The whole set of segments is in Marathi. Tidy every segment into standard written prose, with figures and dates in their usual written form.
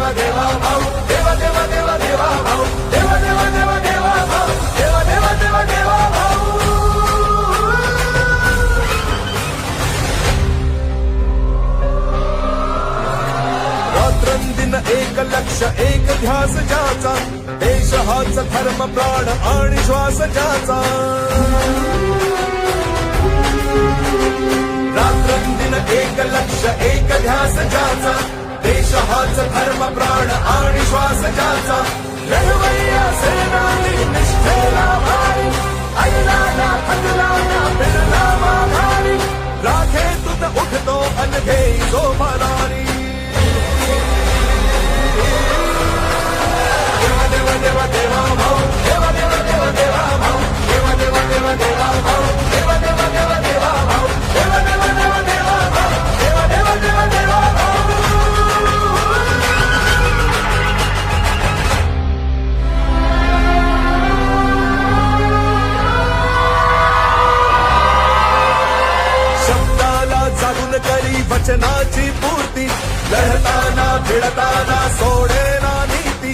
देवा देवा भाऊ देवा देवा देवा देवा भाऊ देवा देवा देवा देवा भाऊ देवा देवा देवा देवा भाऊ रात्रंदिन एक लक्ष एक ध्यास ज्याचा देश हाच धर्म प्राण आणि श्वास ज्याचा रात्रंदिन एक लक्ष एक ध्यास ज्याचा देश हाच धर्म प्राण आणि श्वास ज्याचा लढवय्या सेनानी निष्ठेला भारी ऐला ना थकला ना फिरला माघारी राखेतून उठतो अनघे जो भरारी देवा देवा देवा देवा भाऊ देवा देवा देवा देवा भाऊ देवा देवा देवा देवा भाऊ देवा देवा देवा देवा भाऊ देवा देवा देवा देवा भाऊ देवा देवा देवा देवा भाऊ शब्दाला जागून करी वचनाची पूर्ती लढताना भिडताना सोडेना नीती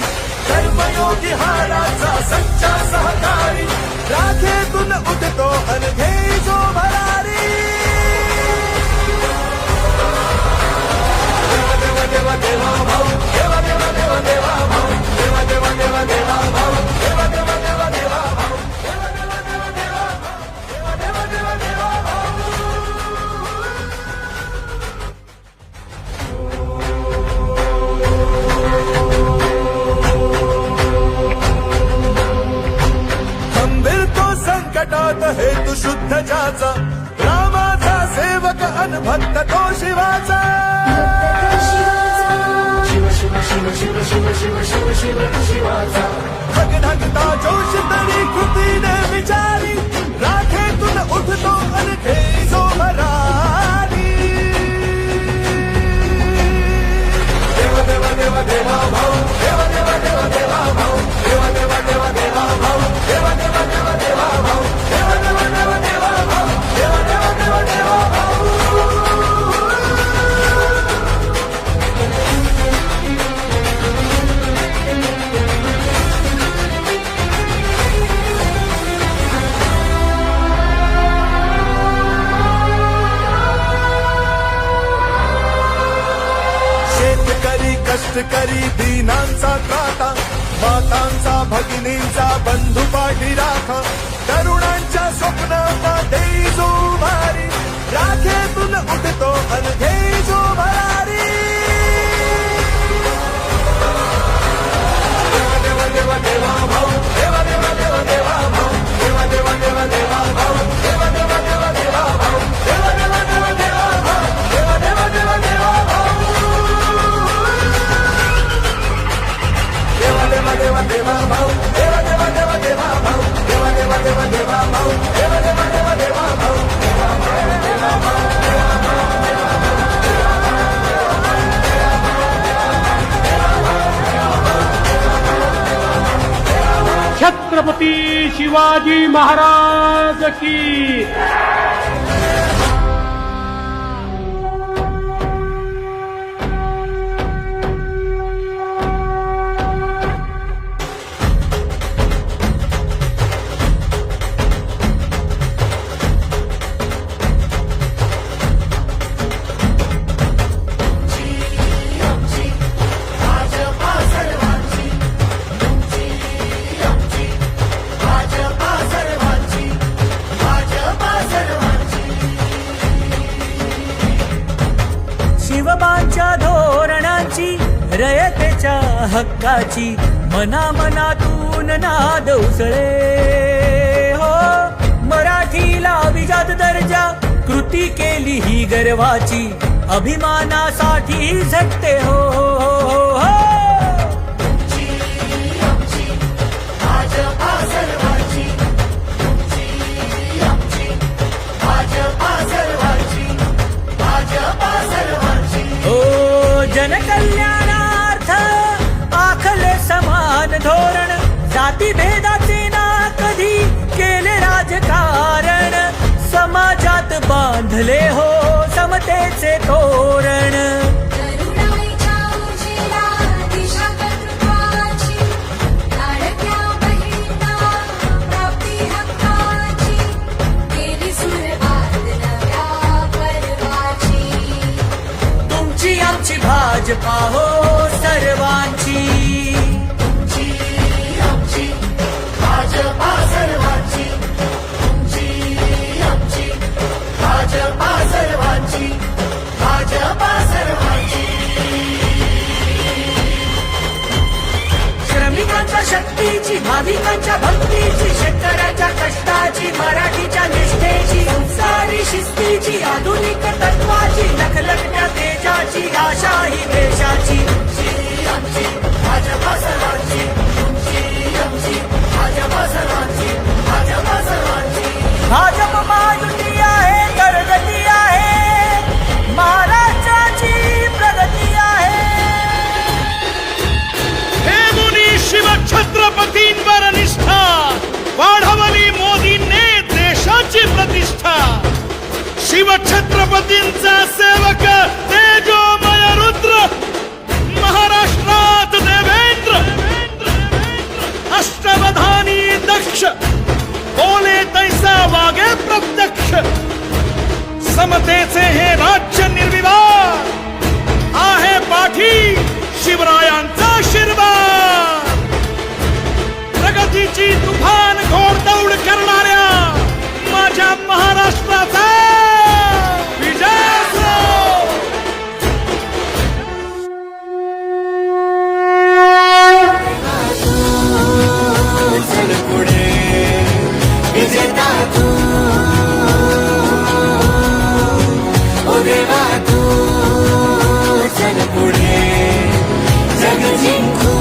कर्मयोगी हाडाचा सच्चा सहकारी राखेतून उठतो अनघे जो भरारी देवा देवा देवा देवा भाऊ देवा देवा देवा देवा भाऊ देवा देवा देवा देवा भाऊ देवा देवा देवा देवा भाऊ देवा देवा देवा देवा भाऊ देवा देवा देवा देवा भाऊ खंबीर तो संकटात हेतू शुद्ध ज्याचा रामाचा सेवक अनभक्त तो शिवाचा ढगढगता जोश तरी कृतीने विचारी राखेतून उठतो अनघे जो भरारी देवा देवा देवा देवा भाऊ देवा देवा देवा देवा भाऊ देवा देवा देवा देवा भाऊ देवा देवा देवा देवा भाऊ देवा देवा देवा देवा भाऊ देवा देवा देवा देवा भाऊ शेतकरी कष्टकरी दीनांचा त्राता मातांचा भगिनींचा बंधू पाठी राखा तरुणांच्या स्वप्नांना देई जो भारी राखेतून उठतो अनघे जो भरारी देवा देवा देवा देवा भाऊ देवा देवा देवा देवा भाऊ देवा देवा देवा देवा भाऊ देवा देवा देवा देवा भाऊ देवा देवा देवा देवा भाऊ देवा देवा देवा देवा भाऊ देवा देवा देवा देवा भाऊ देवा देवा देवा देवा भाऊ देवा देवा देवा देवा भाऊ देवा देवा देवा देवा भाऊ देवा देवा देवा भाऊ छत्रपती शिवाजी महाराज की शिवबांच्या धोरणाची रयतेच्या हक्काची मनामनातून नाद उसळे हो मराठीला अभिजात दर्जा कृती केली ही गर्वाची अभिमानासाठी झटते हो हो हो जनकल्याणार्थ आखले समान धोरण जातीभेदाचे ना कधी केले राजकारण समाजात बांधले हो समतेचे तोरण करुणाईच्या उजेडात भाजपा हो सर्वांची. भाजपा सर्वांची, आमची भाजपा सर्वांची, भाजपा सर्वांची. श्रमिकांच्या शक्तीची, भाविकांच्या भक्तीची, शेतकऱ्याच्या कष्टाची, मराठीच्या निष्ठेची, संस्कारी शिस्तीची, आधुनिक तत्वाची, लखलखत्या तेजाची, आशा ही देशाची. आमची भाजपा सर्वांची, आमची भाजपा सर्वांची, भाजपा सर्वांची. भाजप महायुती आहे, प्रगती आहे, महाराष्ट्राची प्रगती आहे. हे मुनी शिवछत्रपतींवर निष्ठा वाढवली मोदींनी देशाची प्रतिष्ठा. शिवछत्रपतींचा सेवक तेजोमय रुद्र महाराष्ट्रात देवेंद्र. अष्टवधानी दक्ष बोले तैसा वागे प्रत्यक्ष. समतेचे हे राज्य निर्विवाद आहे पाठी शिवरायांचा आशीर्वाद. प्रगतीची तुफान घोडदौड करणाऱ्या माझ्या महाराष्ट्राचा विजय असो. चल पुढे विजेता तू, ओ देवा तू. चल पुढे जग जिंकू,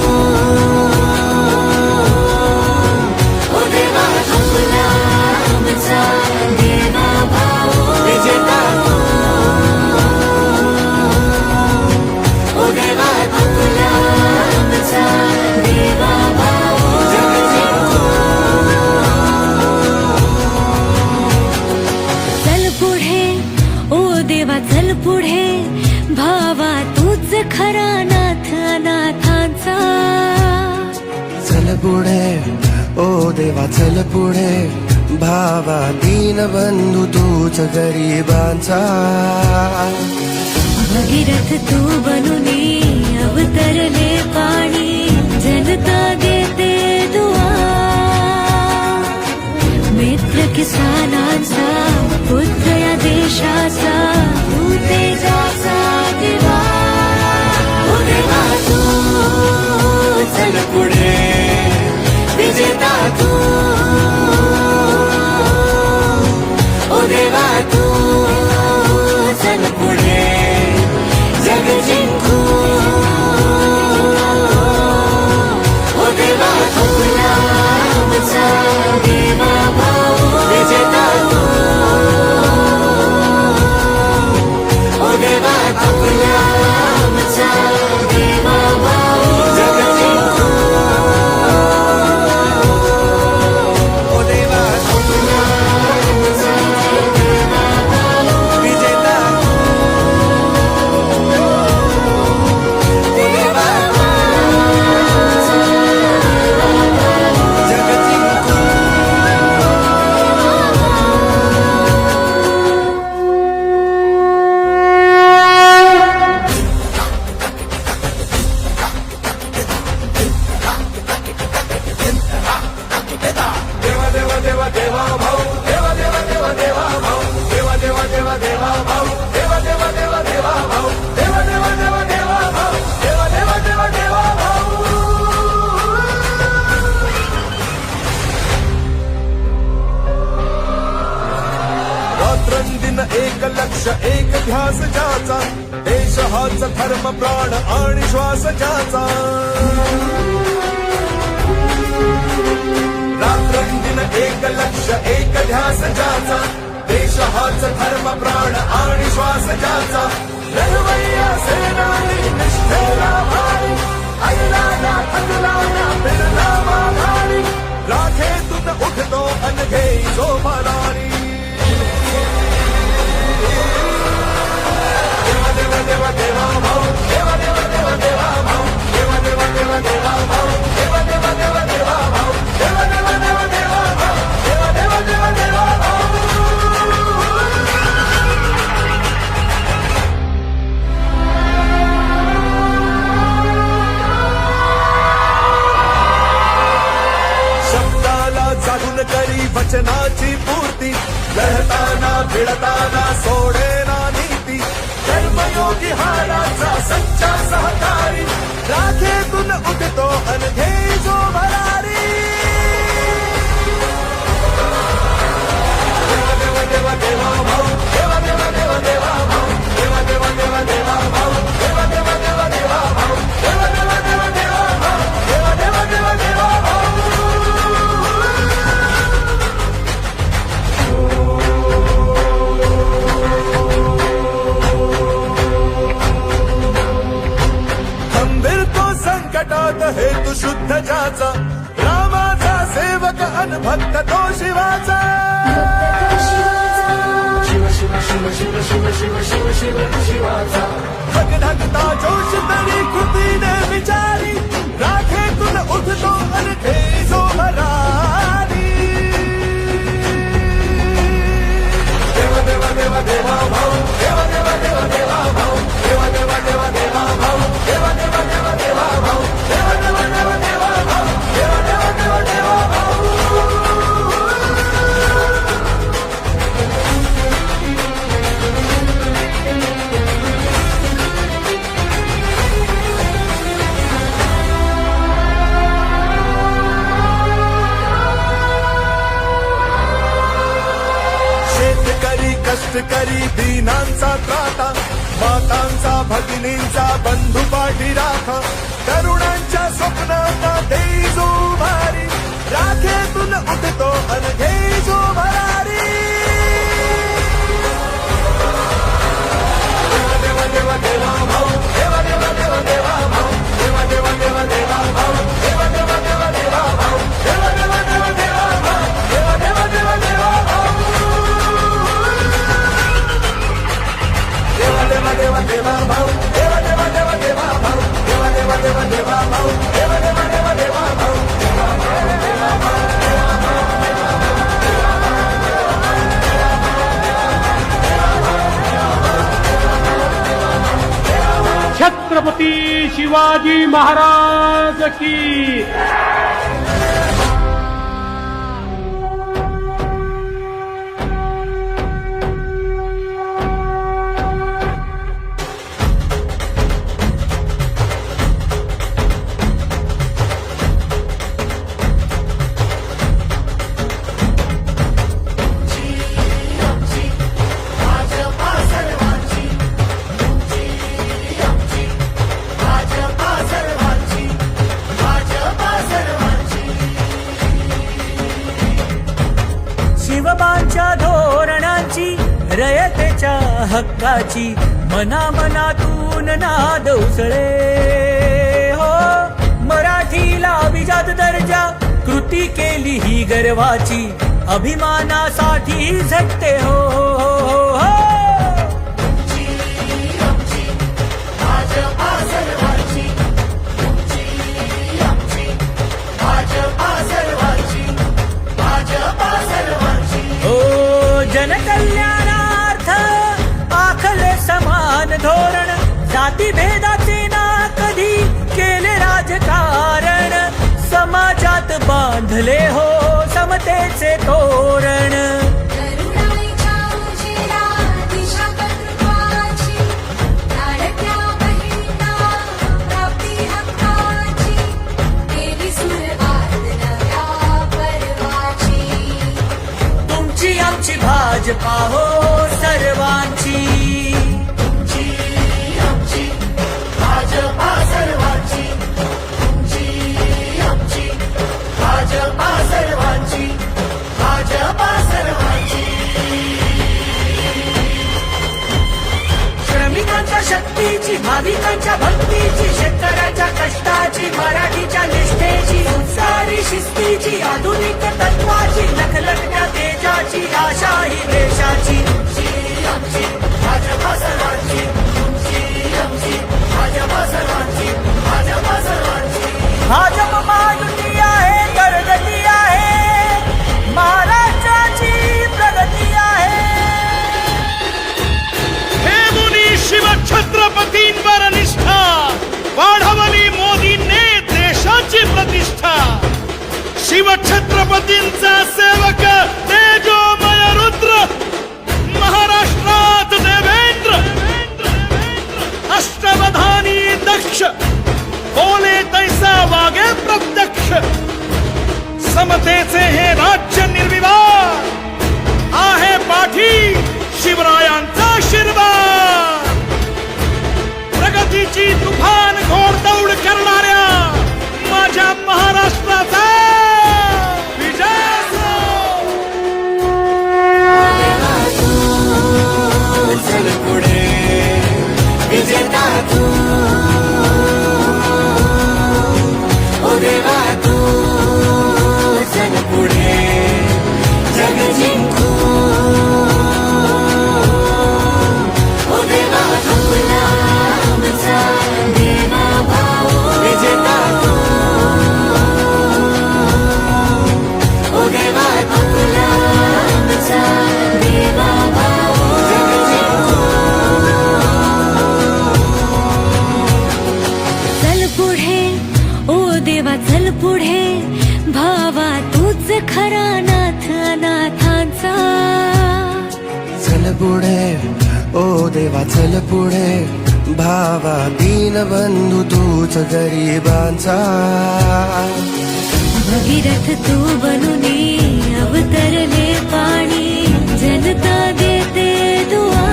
ओ देवा तुला आमचा देवा भाऊ. विजेता तू, ओ देवा तुला आमचा देवा भाऊ. जग जिंकू. चल पुढे ओ देवा चल पुढे, भावा तूच खरा नाथ अनाथांचा. चल पुढे ओ देवा चल पुढे, भावा दीन बंधू तूच गरिबांचा. भगीरथ तू बनुनी अवतरले पाणी, जनता देते दुआ. मित्र किसानांचा, पुत्र या देशाचा, तू तेजाचा दिवा. ओ देवा तू चल पुढे विजेता तू, ओ देवा तू चल पुढे जग जिंकू. ओ देवा तुला आमचा देवा भाऊ. विजेता तू, ओ देवा तुला आमचा देवा भाऊ. जग जिंकू. ओ देवा तुला आमचा देवा भाऊ. विजेता तू, ओ देवा आमचा देवा भाऊ. जग जिंकू. देवा देवा देवा देवा भाऊ. देवा देवा देवा देवा भाऊ. देवा देवा देवा देवा भाऊ. देवा देवा देवा देवा भाऊ. देवा देवा देवा देवा भाऊ. देवा देवा देवा देवा भाऊ. रात्रंदिन एक लक्ष एक ध्यास ज्याचा, देश हाच धर्म प्राण आणि श्वास ज्याचा. रात्रंदिन एक लक्ष एक ध्यास ज्याचा, देश हाच धर्म प्राण आणि श्वास ज्याचा. लढवय्या सेनानी निष्ठेला भारी, ऐला ना थकला ना फिरला माघारी. राखेतून उठतो अनघे जो मरारी. देवा देवा देवा देवा भाऊ. देवा देवा देवा देवा भाऊ. देवा देवा देवा देवा भाऊ. देवा देवा देवा देवा भाऊ. देवा देवा देवा देवा भाऊ. देवा देवा देवा देवा भाऊ. वचनाची पूर्ती लढताना भिडताना सोडेना नीती कर्मयोगी हाराचा सच्चा सहकारी राखेतून उठतो अनघे जो भरारी देवा देवा देवा भाऊ देवा देवा देवा देवा भाऊ देवा देवा देवा देवा भाऊ देवा देवा देवा देवा भाऊ देवा देवा देवा देवा भाऊ देवा देवा देवा देवा भाऊ खंबीर तो संकटात हेतू शुद्ध ज्याचा रामाचा सेवक अन भक्त तो शिवाचा धगधगता जोश तरी कृतीने विचारी राखेतून उठतो अनघे जो भरारी देवा देवा देवा देवा भाऊ देवा देवा देवा देवा भाऊ देवा देवा देवा देवा भाऊ देवा देवा देवा देवा भाऊ देवा देवा देवा देवा भाऊ देवा देवा देवा देवा भाऊ शेतकरी कष्टकरी दीनांचा त्राता मातांचा भगिनींचा बंधू पाठी राखा तरुणांच्या स्वप्नांना देई जो भारी राखेतून उठतो अनघे जो भरारी देवा देवा देवा भाऊ देवा देवा देवा देवा भाऊ देवा देवा देवा देवा भाऊ देवा देवा देवा देवा भाऊ देवा देवा देवा देवा भाऊ देवा देवा देवा देवा भाऊ देवा देवा देवा देवा भाऊ देवा देवा देवा देवा भाऊ देवा देवा देवा देवा भाऊ देवा देवा देवा देवा भाऊ छत्रपती शिवाजी महाराज की शिवबांच्या धोरणांची रयतेच्या हक्काची मनामनातून नाद उसळे हो मराठीला अभिजात दर्जा कृती केली ही गर्वाची अभिमानासाठी झटते हो, हो, हो. जनकल्याणार्थ आखले समान धोरण जातीभेदाचे ना कधी केले राजकारण समाजात बांधले हो समतेचे तोरण करुणाईच्या उजेडा दिशा पत्रकाची लाडक्या बहिणींना प्राप्ती हक्काची केली सुरुवात नव्या पर्वाची तुमची आमची भाजपा हो सर्वांची तुमची आमची भाजपा सर्वांची तुमची आमची भाजपा सर्वांची भाजपा सर्वांची श्रमिकांच्या शक्तीची भाविकांच्या भक्तीची शेतकऱ्याच्या कष्टाची मराठीच्या निष्ठेची संस्कारी शिस्तीची आधुनिक तत्वाची लखलखत्या तेजाची आशा ही देशाची आमची भाजपा सर्वांची तुमची आमची भाजपा सर्वांची भाजपा सर्वांची भाजप महायुती आहे प्रगती आहे महाराष्ट्राची प्रगती आहे हे मुनी शिव छत्रपतींवर निष्ठा पुढे ओ देवा चल पुढे भावा तूच खरा नाथ अनाथांचा चल पुढे ओ देवा चल पुढे भावा दीनबंधू तूच गरिबांचा भगीरथ तू बनुनी अवतरले पाणी जनता देते दुआ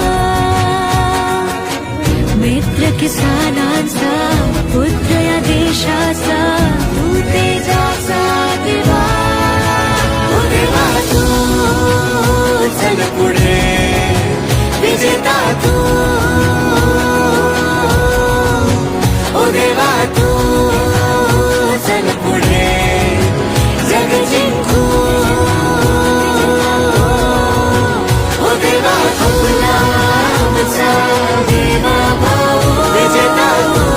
मित्र किसानांचा पुत्र या देशाचा तू तेजाचा दिवा ओ देवा तू चल पुढे विजेता तू ओ देवा तू चल पुढे जग जिंकू ओ देवा आपला आमचा देवा भाऊ विजेता तू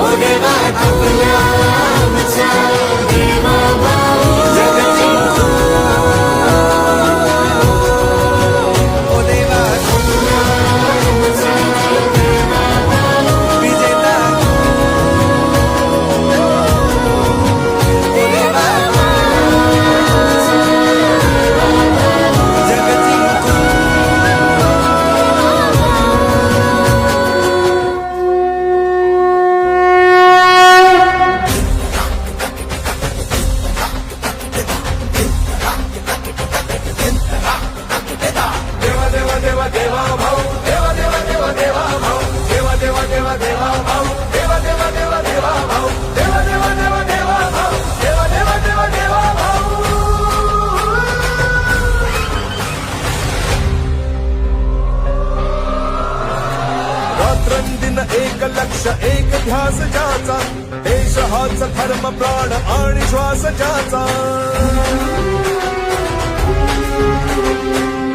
ओ देवा आपला आमचा देवा भाऊ जग जिंकू ओ देवा आपला आमचा देवा भाऊ विजेता देवा जग जिंकू देवा देवा देवा देवा भाऊ देवा देवा देवा देवा भाऊ देवा देवा देवा देवा भाऊ देवा देवा देवा देवा भाऊ देवा देवा देवा देवा भाऊ देवा देवा देवा देवा भाऊ रात्रंदिन एक लक्ष एक ध्यास ज्याचा देश हाच धर्म प्राण आणि श्वास ज्याचा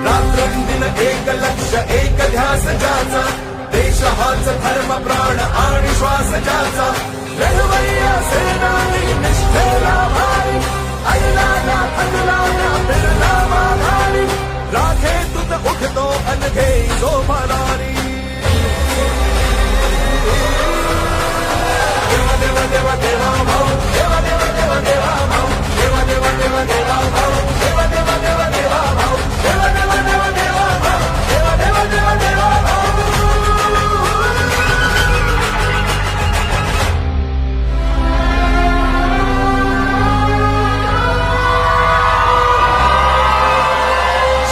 रात्रंदिन एक लक्ष एक ध्यास ज्याचा देश हाच धर्म प्राण आणि श्वास ज्याचा लढवय्या सेनानी निष्ठेला भारी ऐला ना थकला ना फिरला माघारी राखे तुझ उठतो अनघे जो भरारी देवा देवा देवा देवा भाऊ देवा देवा देवा देवा भाऊ देवा देवा देवा देवा भाऊ देवा देवा देवा देवा भाऊ देवा देवा देवा देवा भाऊ देवा देवा देवा देवा भाऊ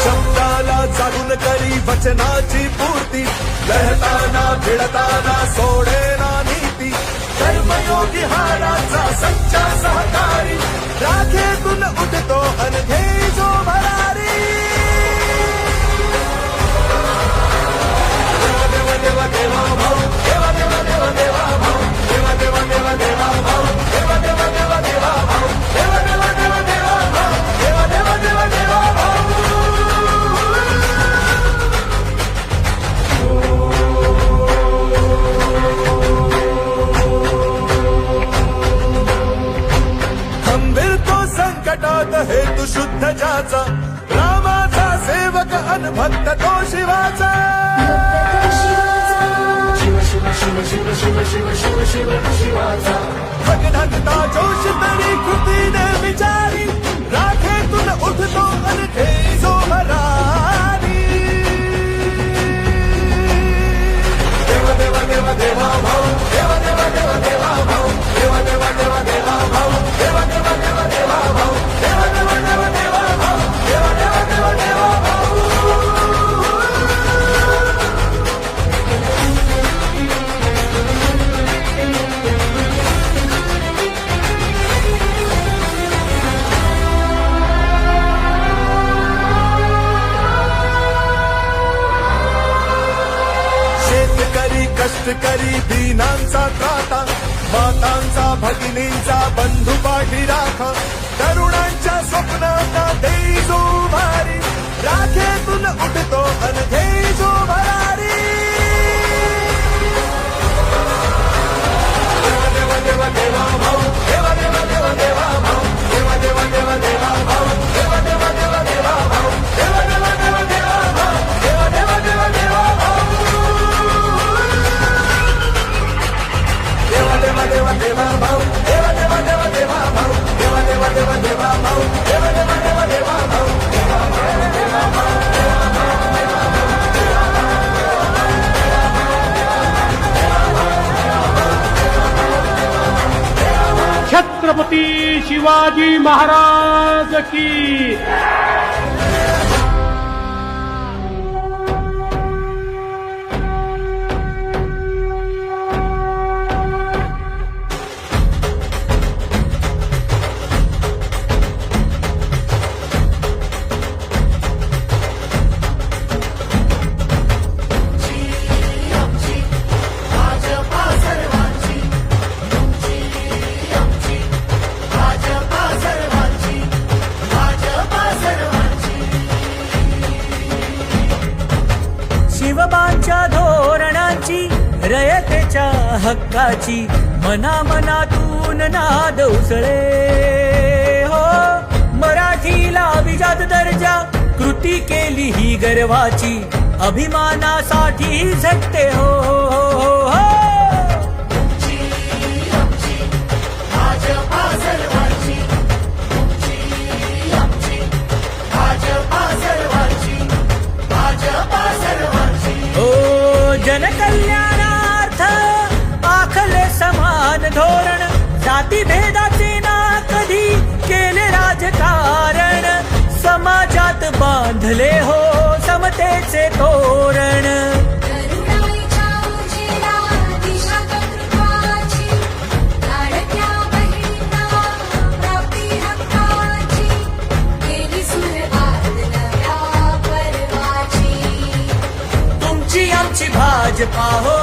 शब्दाला जागून करी वचनाची पूर्ती लढताना भिडताना सोडेना नीती कर्मयोगी हाराचा सच्चा सहकारी राखेतून उठतो अनघे जो भरारी देवा देवा देवा देवा भाऊ देवा देवा देवा देवा भाऊ देवा देवा देवा देवा भाऊ देवा देवा देवा देवा भाऊ देवा देवा देवा देवा भाऊ देवा देवा देवा देवा भाऊ खंबीर तो संकटात हेतू शुद्ध ज्याचा रामाचा सेवक अन भक्त तो शिवाचा भगनंता जोश तरी कृतीने विचारी राखेतून उठतो अनघे जो भरारी देवा देवा देवा देवा भाऊ देवा देवा देवा देवा भाऊ देवा देवा देवा देवा भाऊ देवा देवा देवा देवा भाऊ देवा देवा देवा देवा भाऊ देवा देवा देवा देवा भाऊ शेतकरी कष्टकरी दीनांचा त्राता मातांचा भगिनींचा बंधू पाठी राखा तरुणांच्या स्वप्नांना देई जो भारी राखेतून उठतो अनघे जो भरारी देवा देवा देवा देवा भाऊ देवा देवा देवा देवा भाऊ देवा देवा देवा देवा भाऊ देवा देवा देवा देवा भाऊ देवा देवा देवा देवा भाऊ देवा देवा देवा देवा भाऊ छत्रपती शिवाजी महाराज की शिवबांच्या धोरणांची रयतेच्या हक्काची मनामनातून नाद उसळे हो मराठीला अभिजात दर्जा कृती केली ही गर्वाची अभिमानासाठी झटते हो, हो, हो. ओ जनकल्याणार्थ आखले समान धोरण जाती भेदाचे ना कधी केले राजकारण समाजात बांधले हो समतेचे तोरण करुणाईच्या उजेडा दिशा कर्तृत्वाची लाडक्या बहिणींना प्राप्ती हक्काची केली सुरुवात नव्या पर्वाची तुमची आमची भाजपा हो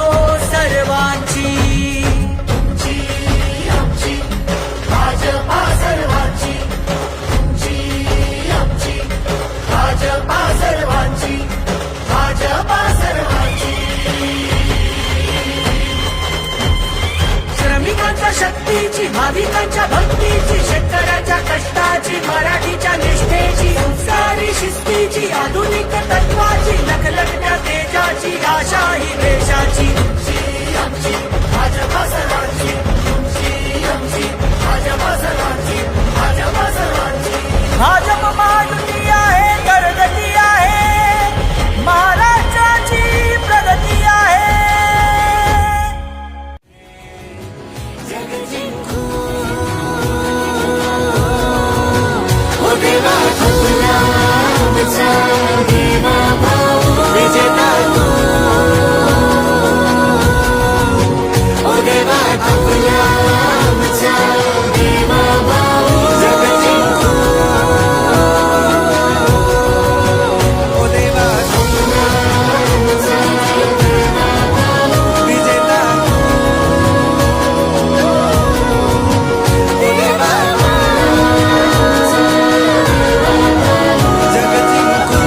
सर्वांची तुमची आमची भाजपा सर्वांची तुमची आमची भाजपा सर्वांची भाजपा सर्वांची श्रमिकांच्या शक्तीची भाविकांच्या भक्तीची शेतकऱ्याच्या कष्टाची मराठीच्या निष्ठेची संस्कारी शिस्तीची आधुनिक तत्वाची लखलखत्या तेजाची आशा ही देशाची आमची भाजपा सर्वांची तुमची आमची भाजपा सर्वांची भाजपा सर्वांची भाजप महायुती आहे करगती आहे महाराष्ट्राची प्रगती आहे ओ देवा तुला आमचा देवा भाऊ विजेता तू ओ देवा तुला आमचा देवा भाऊ जग जिंकू ओ देवा तुला आमचा देवा भाऊ विजेता ओ देवा जग जिंकू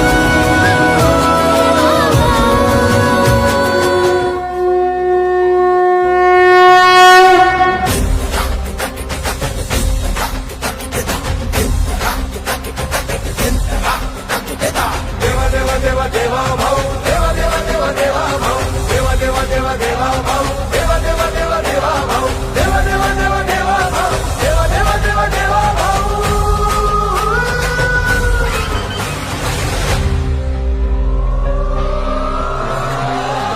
देवा देवा देवा देवा भाऊ देवा देवा देवा देवा भाऊ देवा देवा देवा देवा भाऊ देवा देवा देवा देवा भाऊ देवा देवा देवा देवा भाऊ देवा देवा देवा देवा भाऊ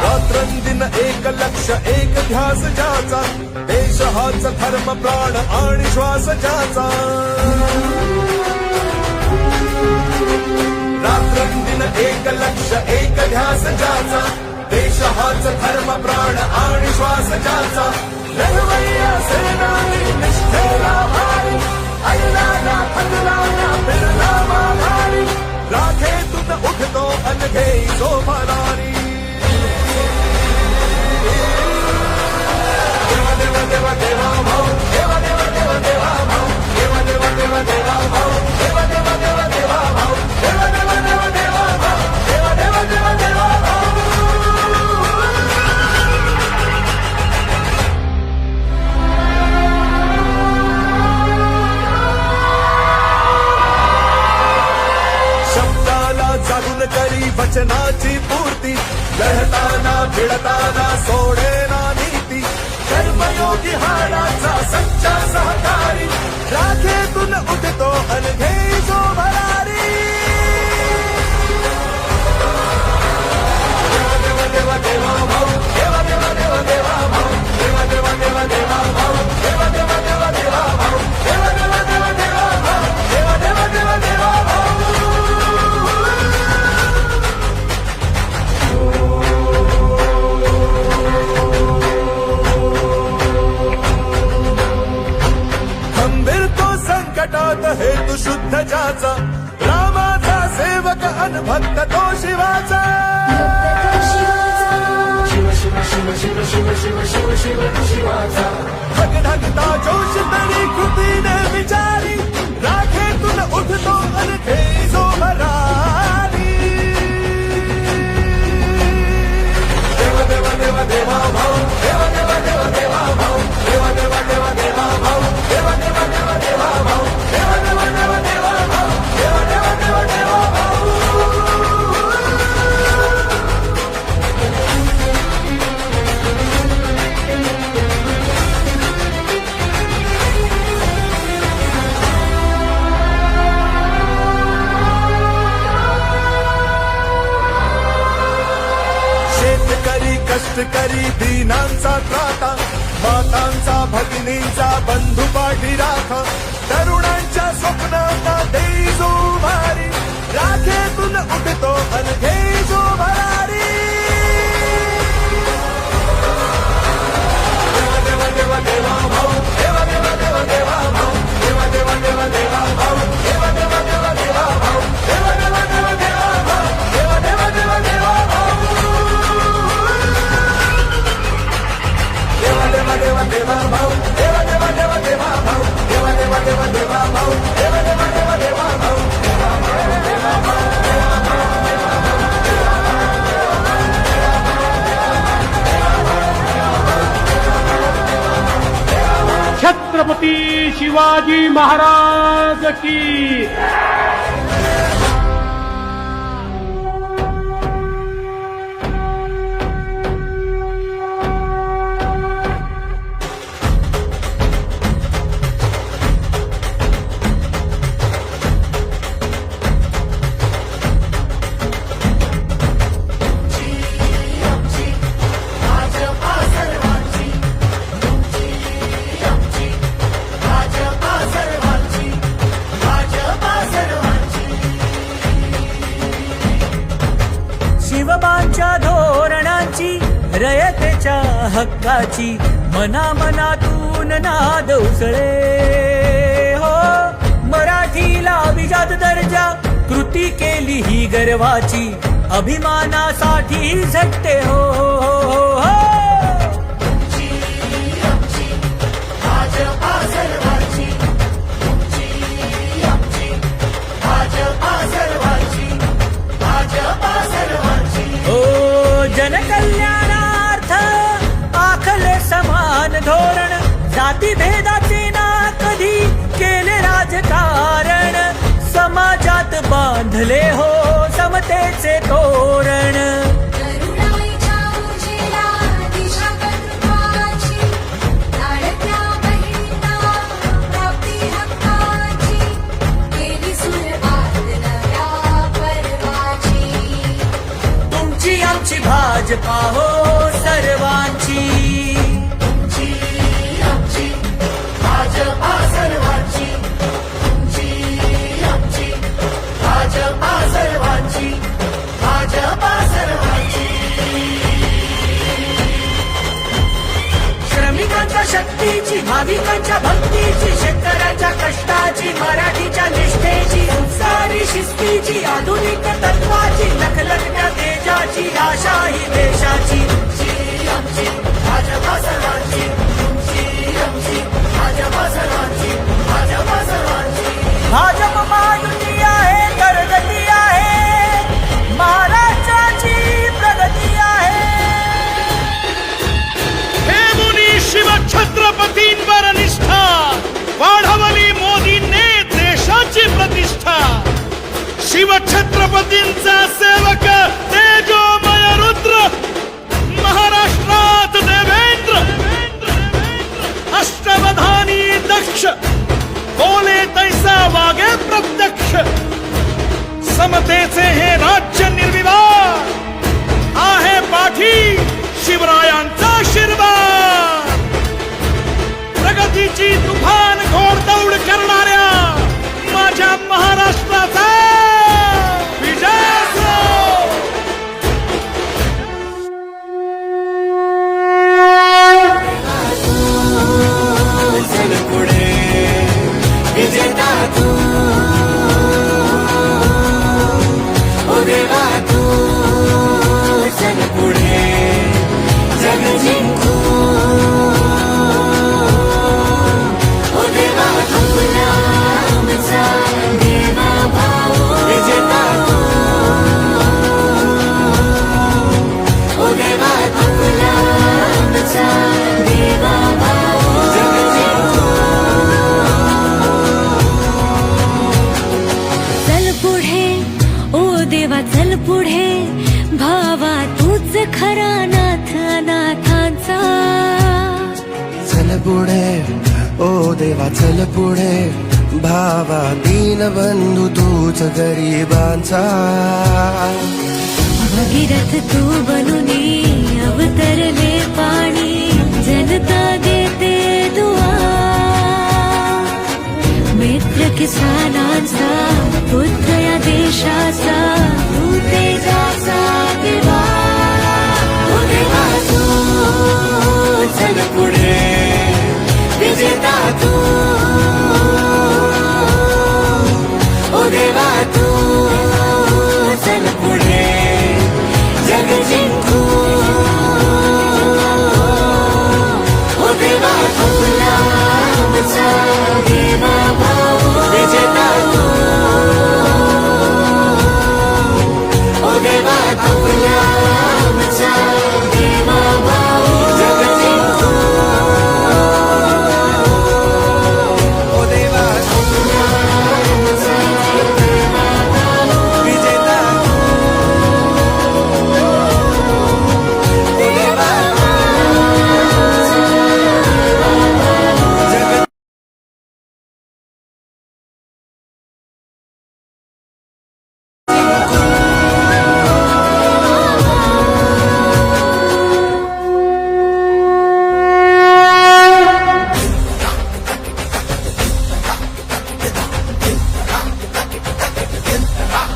रात्रंदिन एक लक्ष एक ध्यास ज्याचा देश हाच धर्म प्राण आणि श्वास ज्याचा रात्रंदिन एक लक्ष एक ध्यास ज्याचा देश हाच धर्म प्राण आणि श्वास ज्याचा लढवय्या सेनानी निष्ठेला भारी अल्लाना फजलाना बिरला माघारी राखेतून उठतो अनघे सोमनारी देवा देवा देवा देवा भाऊ देवा देवा देवा देवा भाऊ देवा देवा देवा देवा भाऊ देवा देवा देवा देवा भाऊ देवा देवा देवा देवा भाऊ देवा देवा देवा देवा भाऊ शब्दाला जागून करी वचनाची पूर्ती भगधगता जोश तरी कृतीने विचारी राखेतून उठतो अनखे जो भरारी देवा देवा देवा देवा भाऊ देवा देवा देवा देवा भाऊ देवा देवा देवा देवा भाऊ देवा देवा देवा देवा भाऊ देवा देवा देवा देवा भाऊ देवा देवा देवा देवा भाऊ शेतकरी कष्टकरी दीनांचा त्राता मातांचा भगिनींचा बंधू पाठी राखा तरुणांच्या स्वप्नांना देई जो भारी राखेतून उठतो अनघे जो भरारी देवा देवा देवा देवा भाऊ देवा देवा देवा देवा भाऊ देवा देवा देवा देवा भाऊ देवा देवा देवा देवा भाऊ देवा देवा देवा देवा भाऊ देवा देवा देवा देवा भाऊ देवा देवा देवा देवा भाऊ देवा देवा देवा देवा भाऊ देवा देवा देवा देवा भाऊ देवा देवा देवा देवा भाऊ छत्रपती शिवाजी महाराज की शिवबांच्या धोरणांची रयतेच्या हक्काची मनामनातून नाद उसळे हो मराठीला अभिजात दर्जा कृती केली ही गर्वाची अभिमानासाठी झटते हो, हो, हो. जनकल्याणार्थ आखले समान धोरण जाती भेदाचे ना कधी केले राजकारण समाजात बांधले हो समतेचे तोरण करुणाईच्या उजेला दिशा कर्तृत्वाची लाडक्या बहिणींना प्राप्ती हक्काची केली सुरुवात नव्या पर्वाची तुमची आमची भाजपा हो सर्वांची तुमची आमची भाजपा सर्वांची तुमची आमची भाजपा सर्वांची भाजपा सर्वांची श्रमिकांच्या शक्तीची भाविकांच्या भक्तीची शेतकऱ्यांच्या कष्टाची मराठीच्या निष्ठेची संस्कारी शिस्तीची आधुनिक तत्वाची लखलखत्या तेजाची आशा ही देशाची तुमची आमची भाजपा सर्वांची तुमची आमची भाजपा सर्वांची भाजपा सर्वांची भाजप महायुती आहे प्रगती आहे महाराष्ट्राची प्रगती आहे हे मुनी शिव छत्रपतींवर निष्ठा वाढवली मोदींनी देशाची प्रतिष्ठा शिव छत्रपतींचा सेवक तेजोमय रुद्र महाराष्ट्रात देवेंद्र अष्टवधानी दक्ष बोले तैसा वागे प्रत्यक्ष समतेचे हे राज्य निर्विवाद आहे पाठी शिवरायांचा आशीर्वाद प्रगतीची तुफान घोडदौड करणाऱ्या माझ्या महाराष्ट्राचा विजय असो पुढे ओ देवा चल पुढे भावा दीन बंधू तूच गरिबांचा भगीरथ तू बनुनी अवतरले पाणी जनता देते दुआ मित्र किसानांचा पुत्र या देशाचा तू तेजाचा दिवा ओ देवा तू चल पुढे विजेता तू ओ देवा तू चल पुढे जग जिंकू ओ देवा तुला आमचा देवा भाऊ विजेता तू ओ देवा तुला आमचा देवा भाऊ जग जिंकू ओ देवा तुला आमचा देवा भाऊ विजेता देवा जग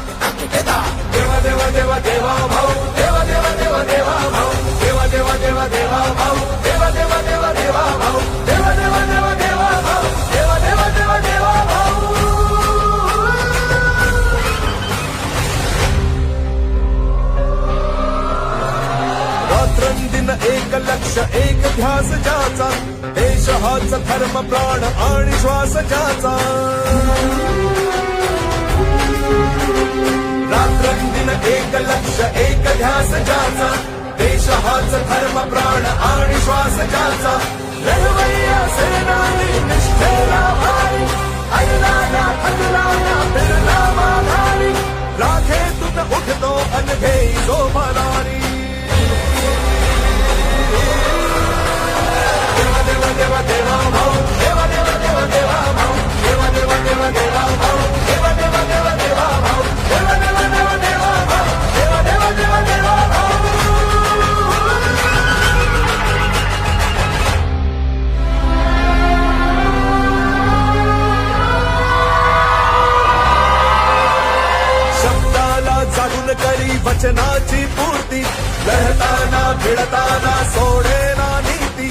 देवा देवा देवा देवा भाऊ देवा देवा देवा देवा भाऊ देवा देवा देवा देवा भाऊ देवा देवा देवा देवा भाऊ देवा देवा देवा देवा भाऊ देवा देवा देवा देवा भाऊ रात्रंदिन एक लक्ष एक ध्यास ज्याचा देश हाच धर्म प्राण आणि श्वास ज्याचा रात्रंदिन एक लक्ष एक ध्यास ज्याचा देश हाच धर्म प्राण आणि श्वास ज्याचा लढवय्या सेनानी निष्ठेला भारी अडला ना थकला ना फिरला माघारी राखेतून उठतो अनघेई जो भरारी देवा देवा देवा देवा भाऊ देवा देवा देवा देवा भाऊ देवा देवा देवा देवा भाऊ देवा देवा देवा देवा भाऊ देवा देवा देवा देवा भाऊ देवा देवा देवा देवा भाऊ शब्दाला जागून करी वचनाची पूर्ती लढताना भिडताना सोडेना नीती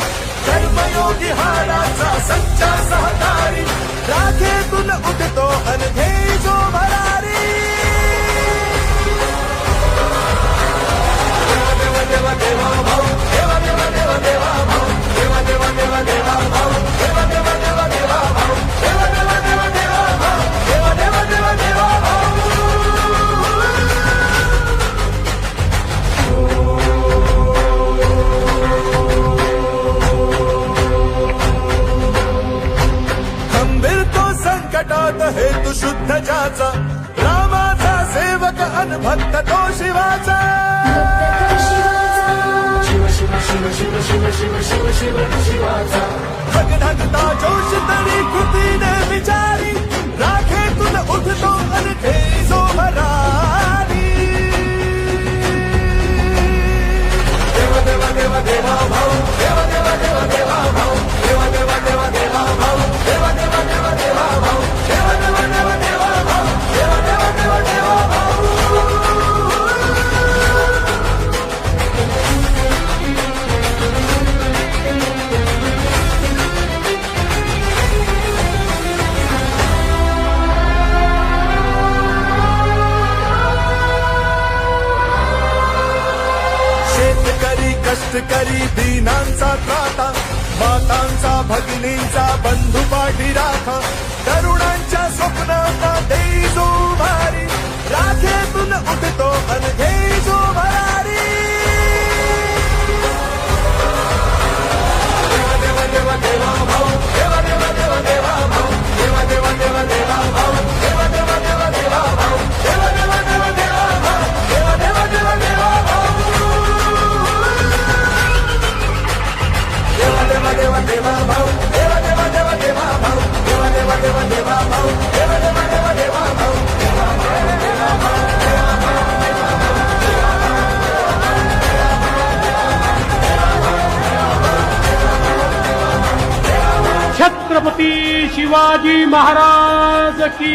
कर्मयोगी हाडाचा सच्चा सहकारी राखेतून उठतो अनघे जो भरारी देवा देवा देवा भाऊ देवा देवा देवा देवा भाऊ देवा देवा देवा देवा भाऊ देवा देवा देवा देवा भाऊ देवा देवा देवा देवा भाऊ देवा देवा देवा देवा भाऊ खंबीर तो संकटात हेतू शुद्ध ज्याचा रामाचा सेवक अनभक्त तो शिवाचा भगधगता जोश तरी कृतीने विचारी राखेतून उठतो अनघे जो भरारी देवा देवा देवा देवा भाऊ देवा देवा देवा देवा भाऊ देवा देवा देवा देवा भाऊ देवा देवा देवा देवा भाऊ देवा देवा देवा देवा भाऊ देवा देवा देवा देवा भाऊ शेतकरी कष्टकरी दीनांचा त्राता मातांचा भगिनींचा बंधू पाठी राखा तरुणांच्या स्वप्नांना देई जो भारी राखेतून उठतो अनघे जो भरारी देवा देवा देवा देवा भाऊ देवा देवा देवा देवा भाऊ देवा देवा देवा देवा भाऊ देवा देवा देवा देवा भाऊ देवा देवा देवा देवा भाऊ देवा देवा देवा देवा भाऊ देवा देवा देवा देवा भाऊ देवा देवा देवा देवा भाऊ देवा देवा देवा देवा भाऊ देवा देवा देवा देवा भाऊ छत्रपती शिवाजी महाराज की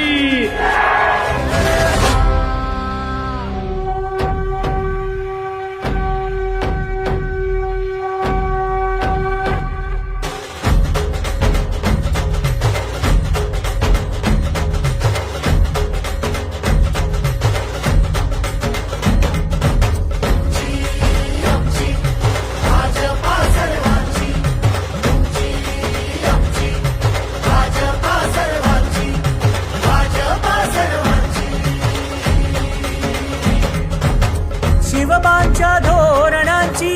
शिवबांच्या धोरणाची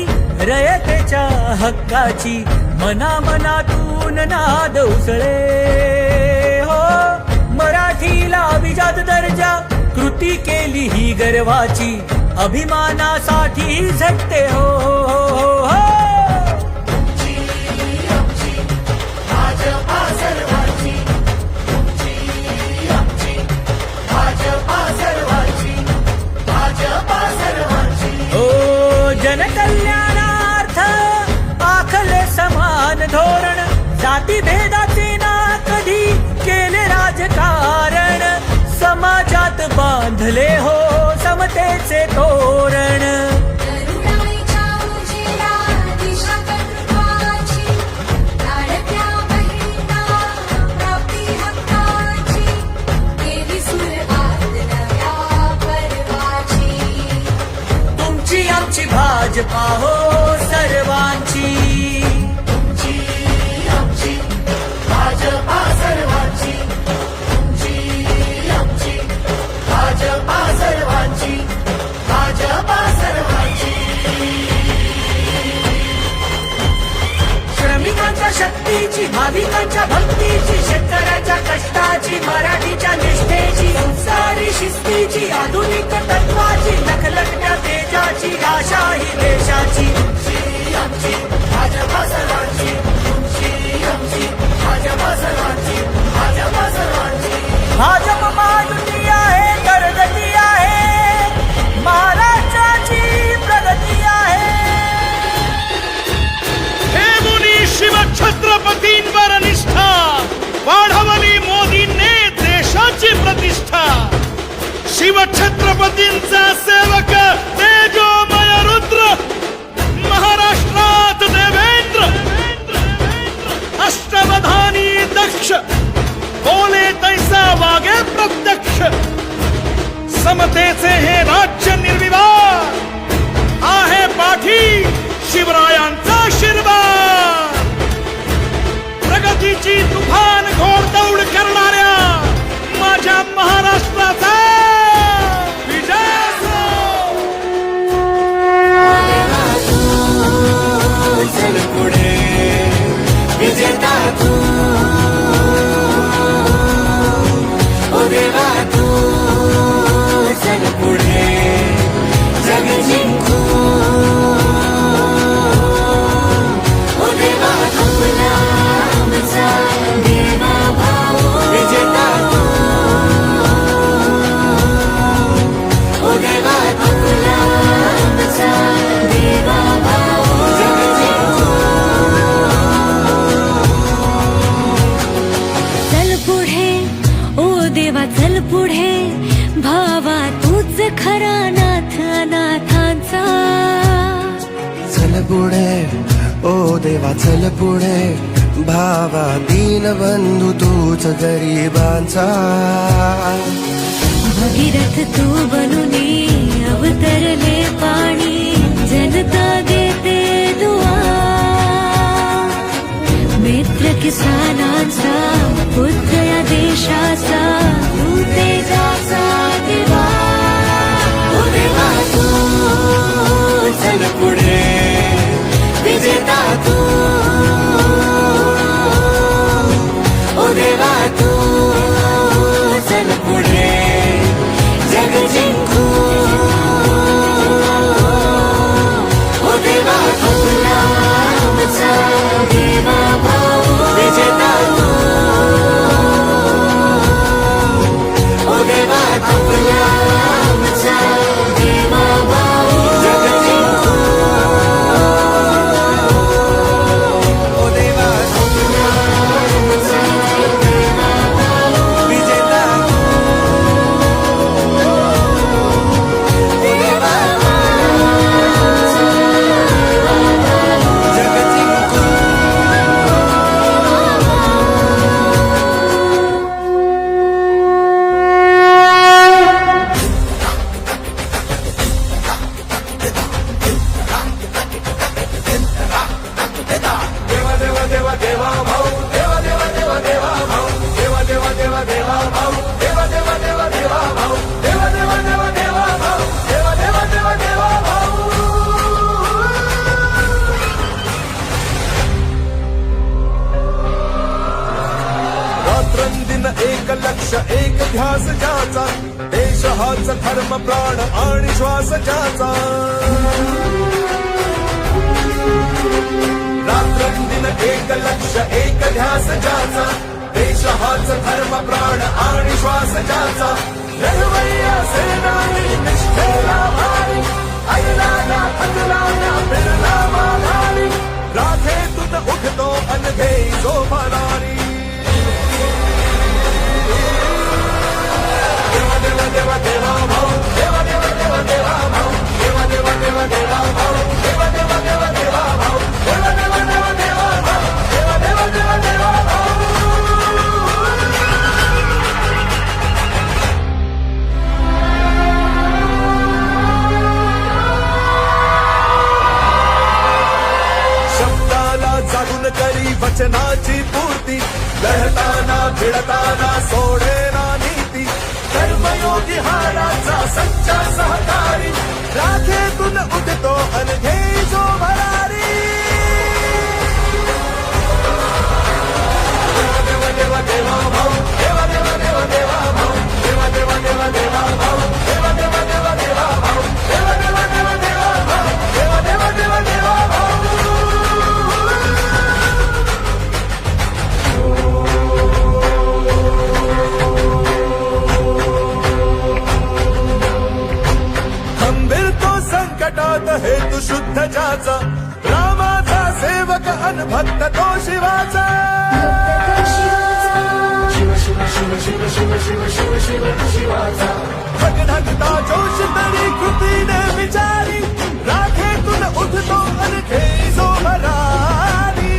रयतेच्या हक्काची मनामनातून नाद उसळे हो मराठीला अभिजात दर्जा कृती केली ही गर्वाची अभिमानासाठी झटते हो, हो, हो. जनकल्याणार्थ आखले समान धोरण जाती भेदाचे ना कधी केले राजकारण समाजात बांधले हो समतेचे तोरण करुणाईच्या उजेला दिशा कर्तृत्वाची लाडक्या बहिणींना प्राप्ती हक्काची केली सुरुवात नव्या पर्वाची तुमची आमची भाजपा हो सर्वांची तुमची आमची भाजपा सर्वांची तुमची आमची भाजपा सर्वांची भाजपा सर्वांची श्रमिकांच्या शक्तीची भाविकांच्या भक्तीची शेतकऱ्याच्या कष्टाची मराठीच्या निष्ठेची संसारी शिस्तीची आधुनिक तत्वाची लखलखत्या तेजाची आशा ही देशाची तुमची आमची भाजपा सर्वांची तुमची आमची भाजपा सर्वांची भाजपा सर्वांची भाजप महायुती आहे प्रगती आहे महाराष्ट्राची प्रगती आहे हे मुनी शिवछत्रपतींवर निष्ठा वाढवली मोदींनी देशाची प्रतिष्ठा शिवछत्रपतींचा सेवक तेजोमय रुद्र महाराष्ट्रात देवेंद्र अष्टवधानी दक्ष बोले तैसा वागे प्रत्यक्ष समतेचे हे राज्य निर्विवाद आहे पाठी शिवरायांचा आशीर्वाद प्रगतीची तुफान घोडदौड करणाऱ्या माझ्या महाराष्ट्राचा विजय असो. चल पुढे विजेता तू ओ देवा तू चल पुढे जग जिंकू ओ देवा आपला आमचा देवा भाऊ विजेता तू ओ देवा आपला आमचा देवा भाऊ जग जिंकू चल पुढे ओ देवा चल पुढे भावा तूच खरा नाथ अनाथांचा चल पुढे ओ देवा चल पुढे भावा दीनबंधू तूच गरिबांचा भगीरथ तू बनुनी अवतरले पाणी जनता देते दुआ मित्र किसानांचा पुत्र या देशाचा तू तेजाचा दिवा ओ देवा तू चल पुढे विजेता तू ओ देवा तू चल पुढे जग जिंकू ओ देवा आपला आमचा देवा भाऊ लक्ष एक ध्यास ज्याचा देश हाच धर्म प्राण आणि श्वास ज्याचा रात्रंदिन एक लक्ष एक ध्यास ज्याचा देश हाच धर्म प्राण आणि श्वास ज्याचा लढवय्या सेनानी निष्ठेला भारी ऐला ना थकला ना बिरला माघारी राखेतून उठतो अनघे जो भरारी देवा देवा देवा देवा भाऊ देवा देवा देवा देवा भाऊ देवा देवा देवा देवा भाऊ देवा देवा देवा देवा भाऊ देवा देवा देवा देवा भाऊ देवा देवा देवा देवा भाऊ शब्दाला जागून करी वचनाची पूर्ती लढताना भिडताना सोडेना नीती कर्मयोगी हाडाचा सच्चा सहकारी राखेतून उठतो अनघे जो भरारी देवा देवा देवा भाऊ देवा देवा देवा देवा भाऊ देवा देवा देवा देवा भाऊ देवा देवा देवा देवा भाऊ देवा देवा देवा देवा भाऊ देवा देवा देवा देवा भाऊ खंबीर तो संकटात हेतू शुद्ध ज्याचा रामाचा सेवक अन भक्त तो शिवाचा भगनंता जोश तरी कृतीने विचारी राखेतून उठतो अनघे जो भरारी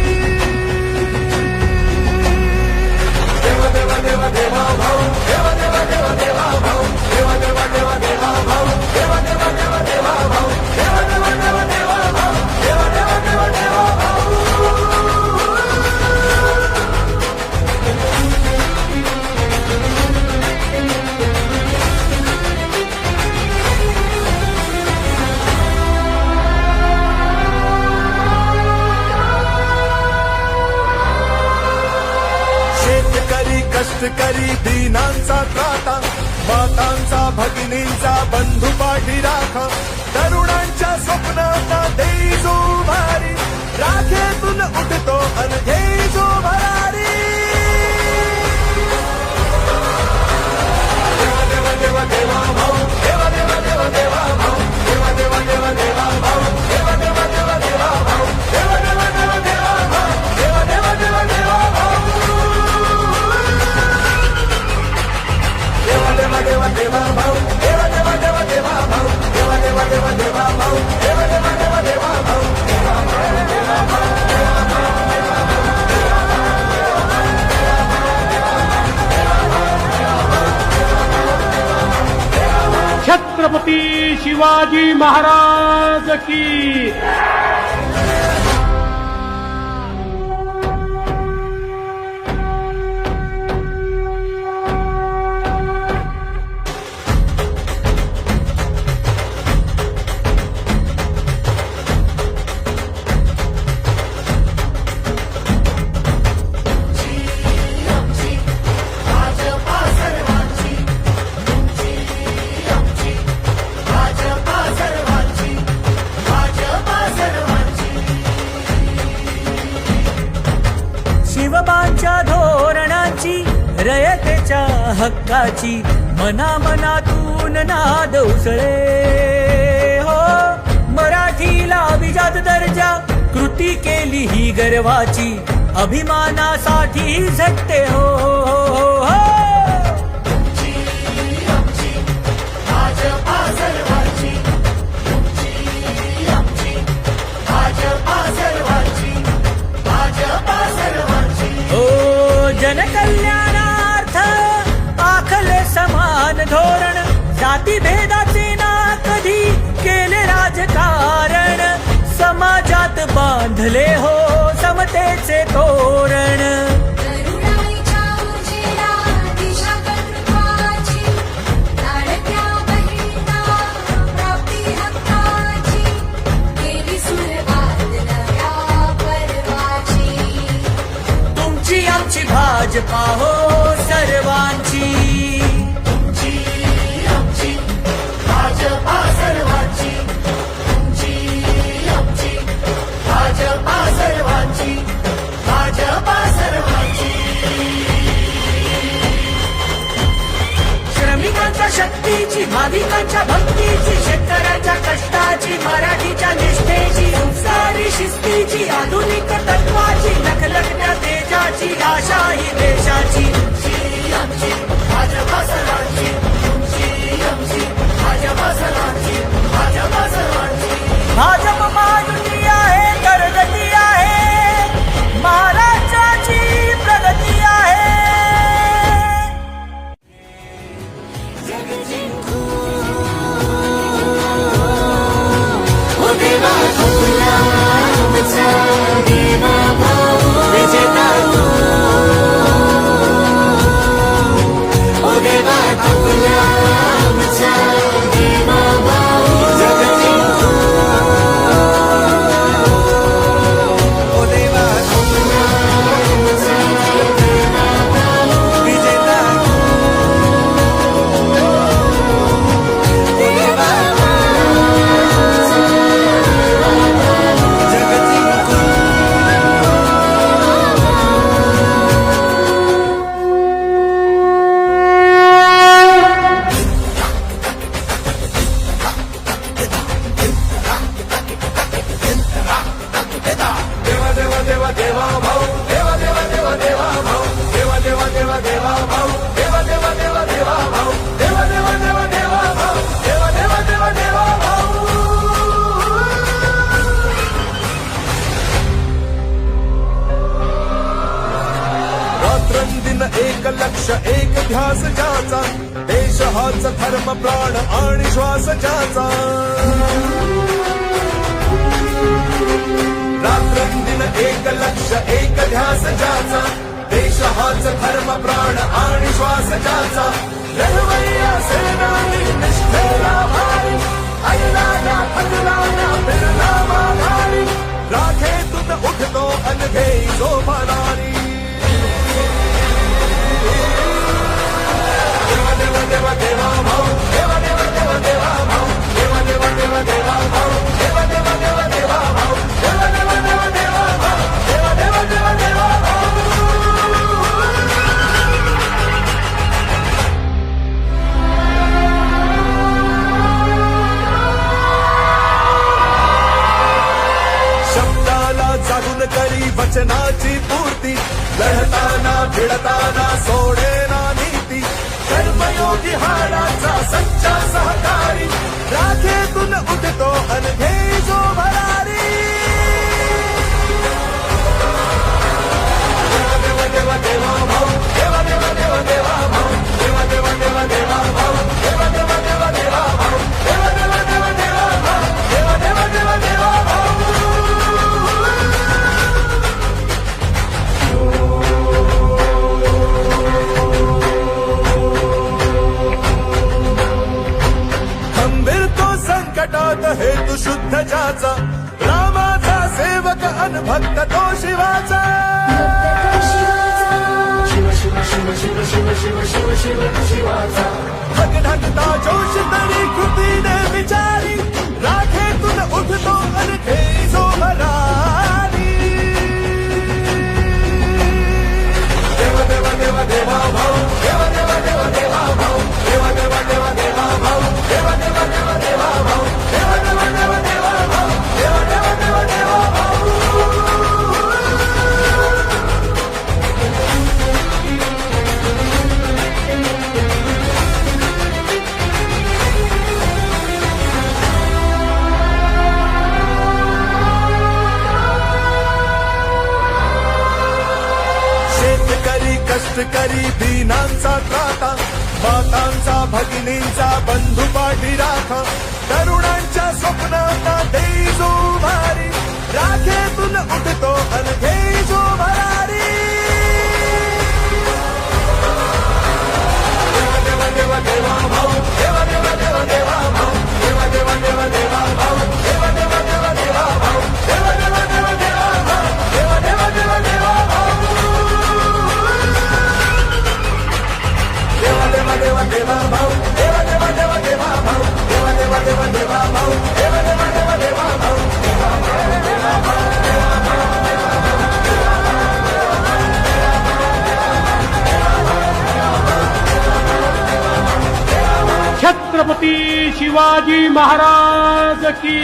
देवा देवा देवा देवा भाऊ देवा देवा देवा देवा भाऊ देवा देवा देवा देवा भाऊ देवा देवा देवा देवा भाऊ देवा देवा देवा देवा भाऊ देवा देवा देवा देवा भाऊ शेतकरी कष्टकरी दीनांचा त्राता मातांचा भगिनींचा बंधू पाठी राखा तरुणांच्या स्वप्नांना देई जो भारी राखेतून उठतो अनघे जो भरारी देवा देवा देवा देवा भाऊ देवा देवा देवा देवा भाऊ देवा देवा देवा देवा भाऊ देवा देवा देवा देवा भाऊ देवा देवा देवा देवा भाऊ देवा देवा देवा देवा भाऊ देवा देवा देवा देवा भाऊ देवा देवा देवा देवा भाऊ देवा देवा देवा देवा भाऊ देवा देवा देवा देवा भाऊ देवा देवा देवा भाऊ छत्रपती शिवाजी महाराज की शिवबांच्या धोरणाची रयतेच्या हक्काची मनामनातून नाद उसळे हो मराठीला अभिजात दर्जा कृती केली ही गर्वाची अभिमानासाठी झटते हो, हो, हो. जनकल्याणार्थ आखले समान धोरण जातीभेदाचे ना कधी केले राजकारण समाजात बांधले हो समतेचे तोरण करुणाईच्या उजेडा दिशा कर्तृत्वाची लाडक्या बहिणींना प्राप्ती हक्काची केली सुरुवात नव्या पर्वाची तुमची आमची भाजपा हो सर्वांची मोदीची आधुनिक तत्वाची लखलखत्या तेजाची आशा ही देशाची तुमची आमची भाजपा सर्वांची तुमची आमची भाजपा सर्वांची भाजपा सर्वांची भाजप महायुती आहे करगती आहे महाराष्ट्राची प्रगती आहे जग जिंकू ओ देवा तुला आमचा देवा भाऊ विजेता तू ओ देवा तुला आमचा देवा भाऊ जग जिंकू ओ देवा तुला आमचा देवा भाऊ विजेता देवा जग जिंकू देवा देवा देवा देवा भाऊ देवा देवा देवा देवा भाऊ देवा देवा देवा देवा भाऊ देवा देवा देवा देवा भाऊ देवा देवा देवा देवा भाऊ देवा देवा देवा देवा भाऊ रात्रंदिन एक लक्ष एक ध्यास ज्याचा देश हाच धर्म प्राण आणि श्वास ज्याचा रात्रंदिन एक लक्ष एक ध्यास ज्याचा देश हाच धर्म प्राण आणि श्वास ज्याचा लढवय्या सेनानी निष्ठेला भारी अल्लाना थकलाना फिरला माघारी राखेतून उठतो अनघे जो भरारी देवा देवा देवा देवा भाऊ देवा देवा देवा देवा भाऊ देवा देवा देवा देवा भाऊ देवा देवा देवा देवा भाऊ देवा देवा देवा देवा भाऊ देवा देवा देवा देवा भाऊ शब्दाला जागून करी वचनाची पूर्ती लढताना भिडताना सोडेना नीती कर्मयोगी हाडाचा सच्चा सहकारी राखेतून उठतो अनघे जो भरारी देवा देवा देवा भाऊ देवा देवा देवा देवा भाऊ देवा देवा देवा देवा भाऊ देवा देवा देवा देवा भाऊ देवा देवा देवा देवा भाऊ देवा देवा देवा देवा भाऊ खंबीर तो संकटात हेतू शुद्ध ज्याचा रामाचा सेवक अन भक्त तो शिवाचा भगढगता जोश तरी कृतीने विचारी राखेतून उठतो अनघे जो भरारी देवा देवा देवा देवा भाऊ देवा देवा देवा देवा भाऊ देवा देवा देवा देवा भाऊ देवा देवा देवा देवा भाऊ देवा देवा देवा देवा भाऊ देवा देवा देवा देवा भाऊ शेतकरी कष्टकरी दीनांचा त्राता मातांचा भगिनींचा बंधू पाठी राखा तरुणांच्या स्वप्नांना देई जो भारी राखेतून उठतो अनघे जो भरारी देवा देवा देवा देवा भाऊ देवा देवा देवा देवा भाऊ देवा देवा देवा देवा भाऊ देवा देवा देवा देवा भाऊ देवा देवा देवा देवा भाऊ देवा देवा देवा देवा भाऊ देवा देवा देवा देवा भाऊ देवा देवा देवा देवा भाऊ देवा देवा देवा देवा भाऊ देवा देवा देवा देवा भाऊ छत्रपती शिवाजी महाराज की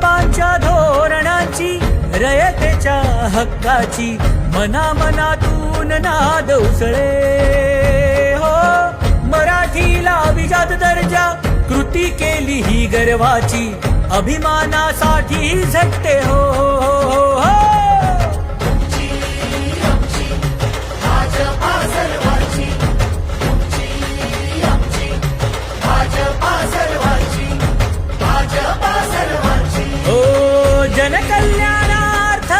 बाबांच्या धोरणाची रयतेच्या हक्काची मनामनातून नाद उसळे हो मराठीला अभिजात दर्जा कृती केली ही गर्वाची अभिमानासाठी झटते हो, हो, हो. हो जनकल्याणार्थ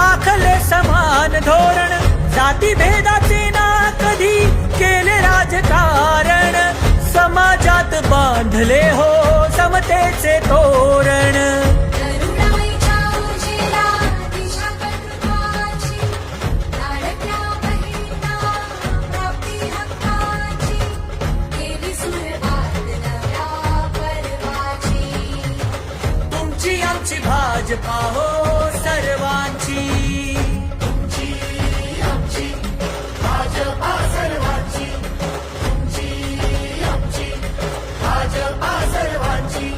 आखले समान धोरण जाती भेदाचे ना कधी केले राजकारण समाजात बांधले हो समतेचे तोरण करुणाईच्या उजेडा दिशा कर्तृत्वाची लाडक्या बहिणींना प्राप्ती हक्काची केली सुरुवात नव्या पर्वाची तुमची आमची भाजपा हो सर्वांची तुमची आमची भाजपा सर्वांची तुमची आमची भाजपा सर्वांची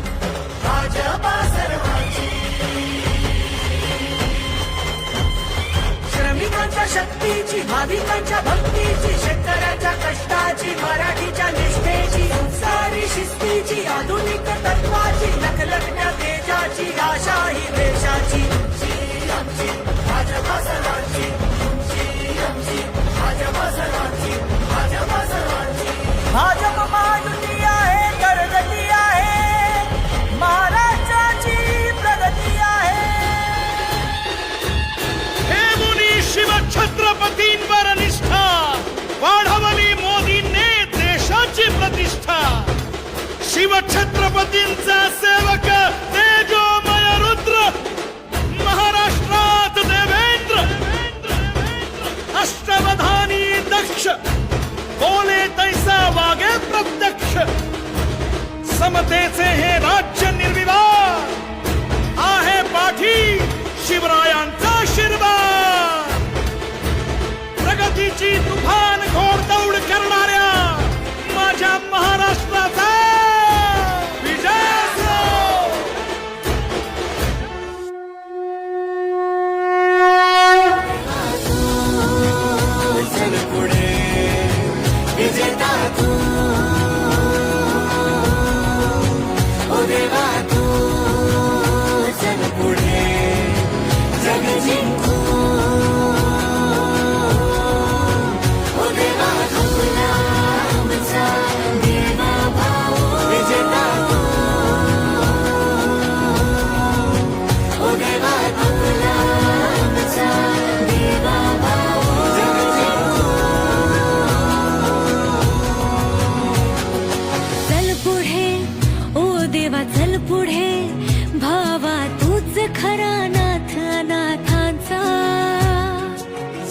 भाजपा सर्वांची श्रमिकांच्या शक्तीची भाविकांच्या भक्तीची शेतकऱ्याच्या कष्टाची मराठीच्या निष्ठेची संसारी शिस्तीची आधुनिक तत्वाची लखलखण्या तेजाची आशा ही देशाची आमची भाजपा सर्वांची तुमची आमची भाजपा सर्वांची भाजपा सर्वांची भाजप महायुती आहे करगती आहे महाराष्ट्राची प्रगती आहे हे मुनी शिवछत्रपतींवर निष्ठा वाढवली मोदींनी देशाची प्रतिष्ठा शिवछत्रपतींचा सेवक तेजोमय रुद्र महाराष्ट्रात देवेंद्र अष्टवधानी दक्ष बोले तैसा वागे प्रत्यक्ष समतेचे हे राज्य निर्विवाद आहे पाठी शिवरायांचा आशीर्वाद प्रगतीची तुफान घोडदौड करणाऱ्या माझ्या महाराष्ट्राचा विजय असो. चल पुढे विजेता तू ओ देवा तू चल पुढे जग जिंकू ओ देवा तुला आमचा देवा भाऊ विजेता तू ओ देवा तुला आमचा देवा भाऊ जग जिंकू चल पुढे ओ देवा चल पुढे भावा तूच खरा नाथ अनाथांचा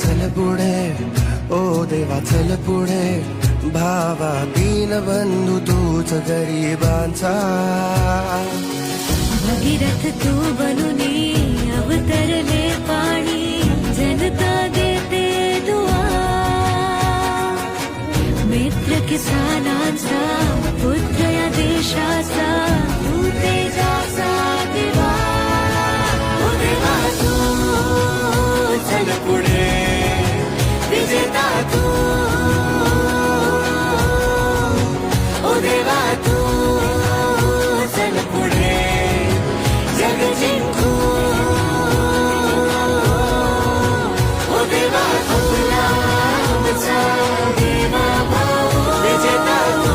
चल पुढे ओ देवा चल पुढे भावा दीनबंधू तूच गरिबांचा भगीरथ तू बनुनी अवतरले पाणी जनता देते दुआ मित्र किसानांचा पुत्र या देशाचा तू तेजाचा दिवा ओ देवा तू चल पुढे विजेता तू ओ देवा तू चल पुढे जग जिंकू ओ देवा तुला आमचा देवा भाऊ विजेता तू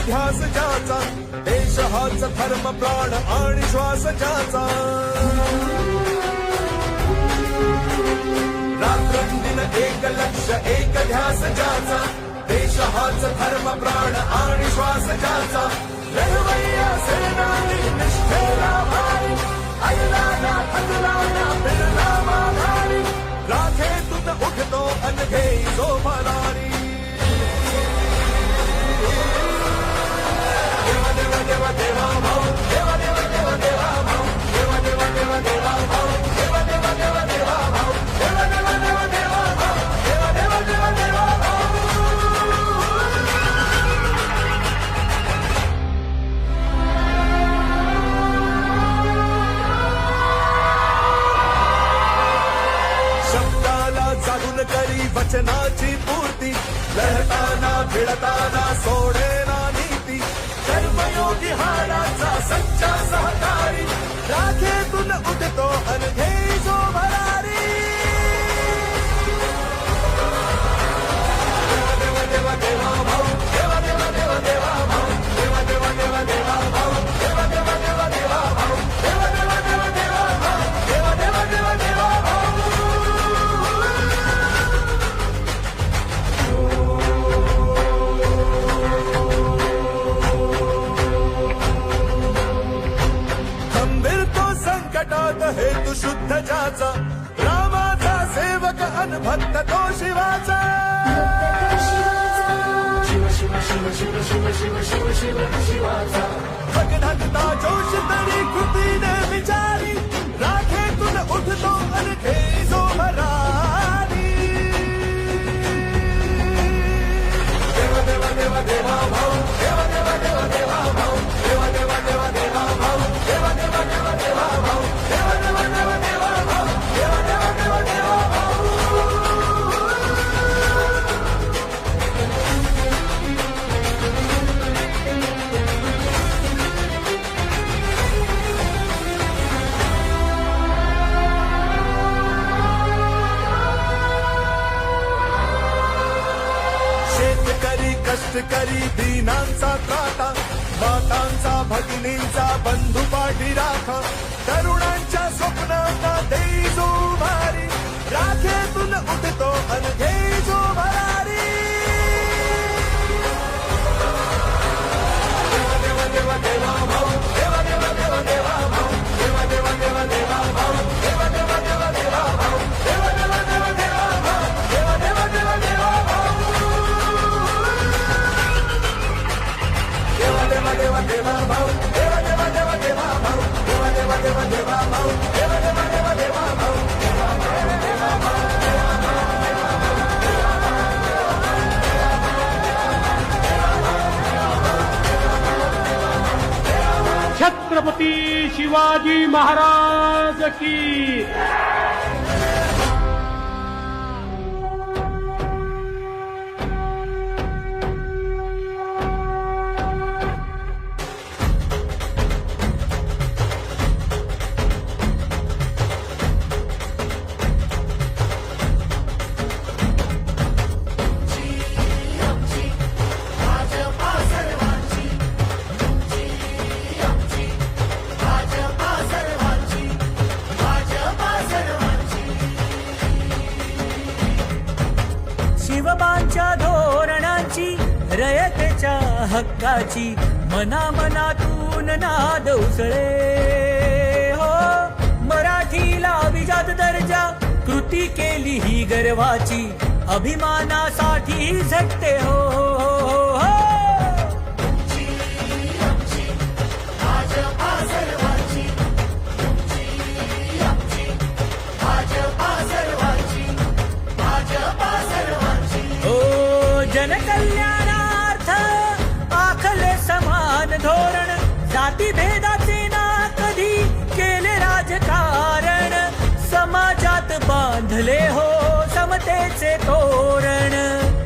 ध्यास ज्याचा देश हाच धर्म प्राण आणि श्वास ज्याचा रात्रंदिन एक लक्ष एक ध्यास ज्याचा देश हाच धर्म प्राण आणि श्वास ज्याचा लढवय्या सेनानी निष्ठेला भारी ऐला ना थकला ना फिरला माघारी राखे तुत उठतो अनघे जो भरारी देवा देवा देवा देवा भाऊ देवा देवा देवा देवा भाऊ देवा देवा देवा देवा भाऊ देवा देवा देवा देवा भाऊ देवा देवा देवा देवा भाऊ देवा देवा देवा देवा भाऊ शब्दाला जागून करी वचनाची पूर्ती लढताना भिडताना सोडेना नीती कर्मयोगी हाडाचा सच्चा सहकारी राखेतून उठतो अनघे जो भरारी देवा देवा देवा भाऊ देवा देवा देवा देवा भाऊ देवा देवा देवा देवा भाऊ देवा देवा देवा देवा भाऊ देवा देवा देवा देवा भाऊ देवा देवा देवा देवा भाऊ खंबीर तो संकटात हेतू शुद्ध ज्याचा रामाचा सेवक अन भक्त तो शिवाचा शिव शिव शिव शिव शिव शिव शिव शिव शिवाचा भगधगता जोश तरी कृतीने विचारी राखेतून उठतो अनघे जो भरारी देवा देवा देवा देवा भाऊ देवा देवा देवा देवा भाऊ देवा देवा देवा देवा भाऊ देवा देवा देवा देवा भाऊ देवा देवा देवा देवा भाऊ देवा देवा देवा देवा भाऊ शेतकरी कष्टकरी दीनांचा त्राता मातांचा भगिनींचा बंधू पाठी राखा तरुणांच्या स्वप्नांना देई जो भारी राखेतून उठतो अनघे जो भरारी देवा देवा देवा देवा भाऊ देवा देवा देवा देवा भाऊ देवा देवा देवा देवा भाऊ देवा देवा देवा देवा भाऊ देवा देवा देवा देवा भाऊ देवा देवा देवा देवा भाऊ देवा देवा देवा देवा भाऊ देवा देवा देवा देवा भाऊ देवा देवा देवा देवा भाऊ देवा देवा देवा देवा भाऊ छत्रपती शिवाजी महाराज की शिवबांच्या धोरणाची रयतेच्या हक्काची मनामनातून नाद उसळे हो मराठीला अभिजात दर्जा कृती केली ही गर्वाची अभिमानासाठी झटते हो, हो, हो. जनकल्याणार्थ आखले समान धोरण जातीभेदाचे ना कधी केले राजकारण समाजात बांधले हो समतेचे तोरण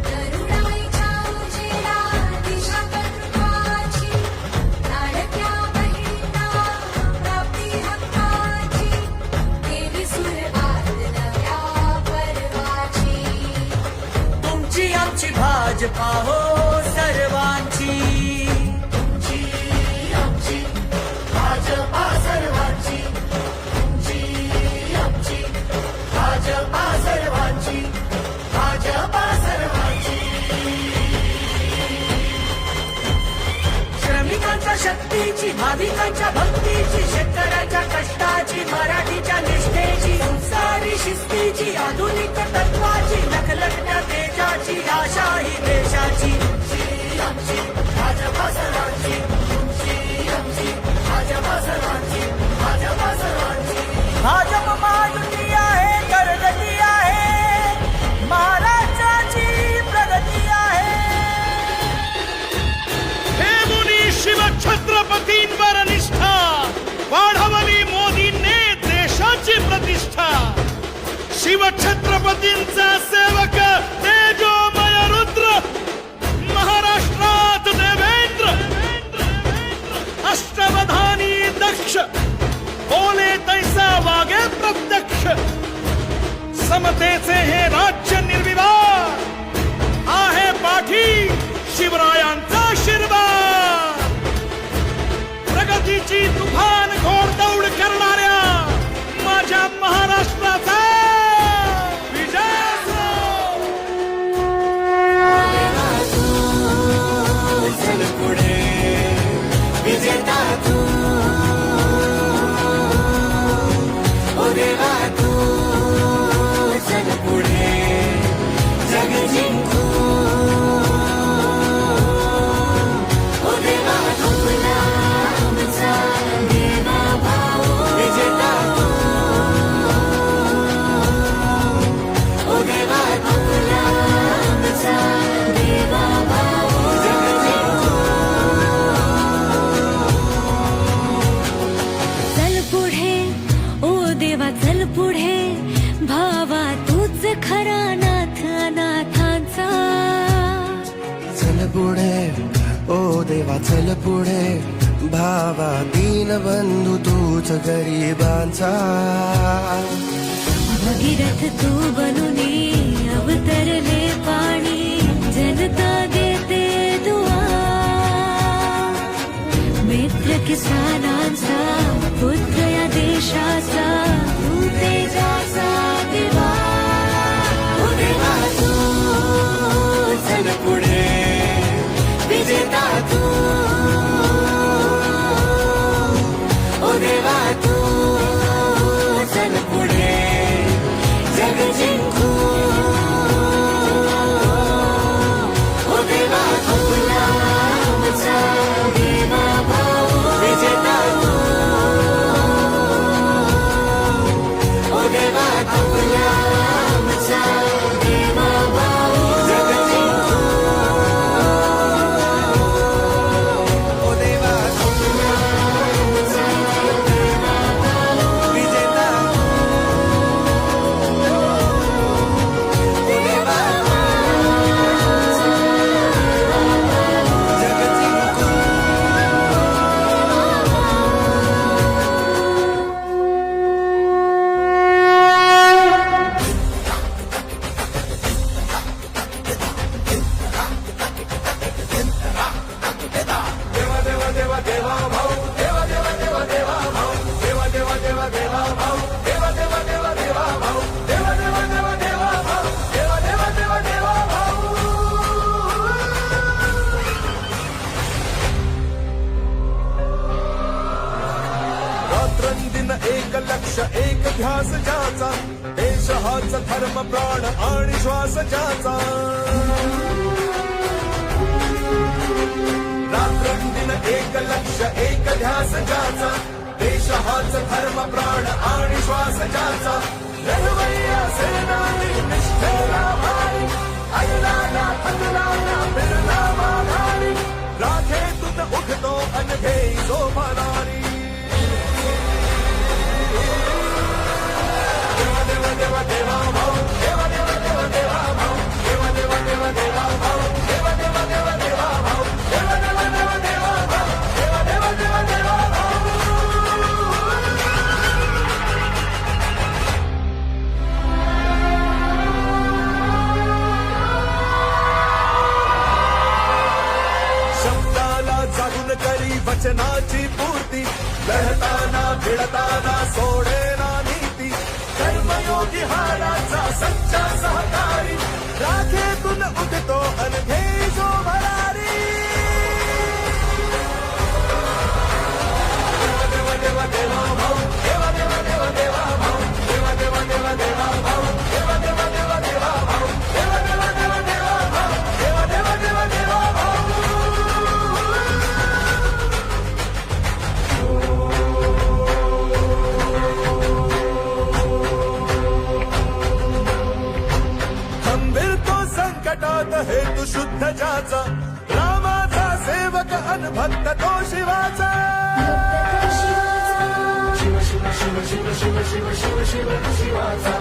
करुणाईच्या उजेडा दिशा कर्तृत्वाची लाडक्या बहिणींना प्राप्ती हक्काची केली सुरुवात नव्या पर्वाची तुमची आमची भाजपा हो सर्वांची शक्तीची, भाविकांच्या भक्तीची, शेतकऱ्याच्या कष्टाची, मराठीच्या निष्ठेची, संसारी शिस्तीची, आधुनिक तत्वाची, लखलखत्या तेजाची, आशा ही देशाची. आमची, आमची भाजपा सर्वांची, आमची, आमची भाजपा सर्वांची, भाजपा सर्वांची. भाजप महायुती आहे, करगती आहे, महाराष्ट्राची प्रगती आहे. हे मुनी शिवछत्रपतींवर निष्ठा वाढवली मोदींनी देशाची प्रतिष्ठा. शिवछत्रपतींचा सेवक तेजोमय रुद्र महाराष्ट्रात देवेंद्र. अष्टवधानी दक्ष बोले तैसा वागे प्रत्यक्ष. समतेचे हे राज्य निर्विवाद आहे पाठी शिवरायांचा आशीर्वाद. प्रगतीची तुफान घोडदौड करणाऱ्या माझ्या महाराष्ट्राचा विजय असो. चल पुढे विजेता तू, ओ देवा तू चल पुढे जग जिंकू. ओ देवा तुला आमचा देवा भाऊ विजेता तू, ओ देवा तुला आमचा देवा भाऊ जग जिंकू. चल पुढे ओ देवा चल पुढे, भावा तूच खरा नाथ अनाथांचा. चल पुढे ओ देवा चल पुढे, भावा दीनबंधू तूच गरिबांचा. भगीरथ तू बनुनी अवतरले पाणी, जनता देते दुआ. मित्र किसानांचा पुत्र या देशाचा, तू तेजाचा दिवा. ओ देवा तू चल पुढे विजेता तू, ओ देवा तू चल पुढे जग जिंकू. ओ देवा तुला आमचा देवा भाऊ विजेता तू, ओ देवा तुला आमचा देवा भाऊ जग जिंकू. ओ देवा तुला आमचा देवा भाऊ विजेता तू, ओ देवा आमचा जग जिंकू. देवा देवा देवा देवा भाऊ, देवा देवा देवा देवा भाऊ, देवा देवा देवा देवा भाऊ, देवा देवा देवा देवा भाऊ, देवा देवा देवा देवा भाऊ, देवा देवा देवा देवा भाऊ. रात्रंदिन एक लक्ष एक ध्यास ज्याचा, देश हाच धर्म प्राण आणि श्वास ज्याचा. रात्रंदिन एक लक्ष एक ध्यास ज्याचा, देश हाच धर्म प्राण आणि श्वास ज्याचा. लढवय्या सेनानी निष्ठेला भारी, ऐला ना थकला ना फिरला माघारी. राखेतून उठतो अनघे सोपारी. देवा देवा देवा देवा भाऊ, देवा देवा देवा देवा भाऊ, देवा देवा देवा देवा भाऊ, देवा देवा देवा देवा भाऊ, देवा देवा देवा देवा भाऊ, देवा देवा देवा देवा भाऊ. शब्दाला जागून करी वचन भक्त तो शिवाचा भक्त तो शिवाचा. शिव शिव शिव शिव शिव शिव शिव शिव शिवाचा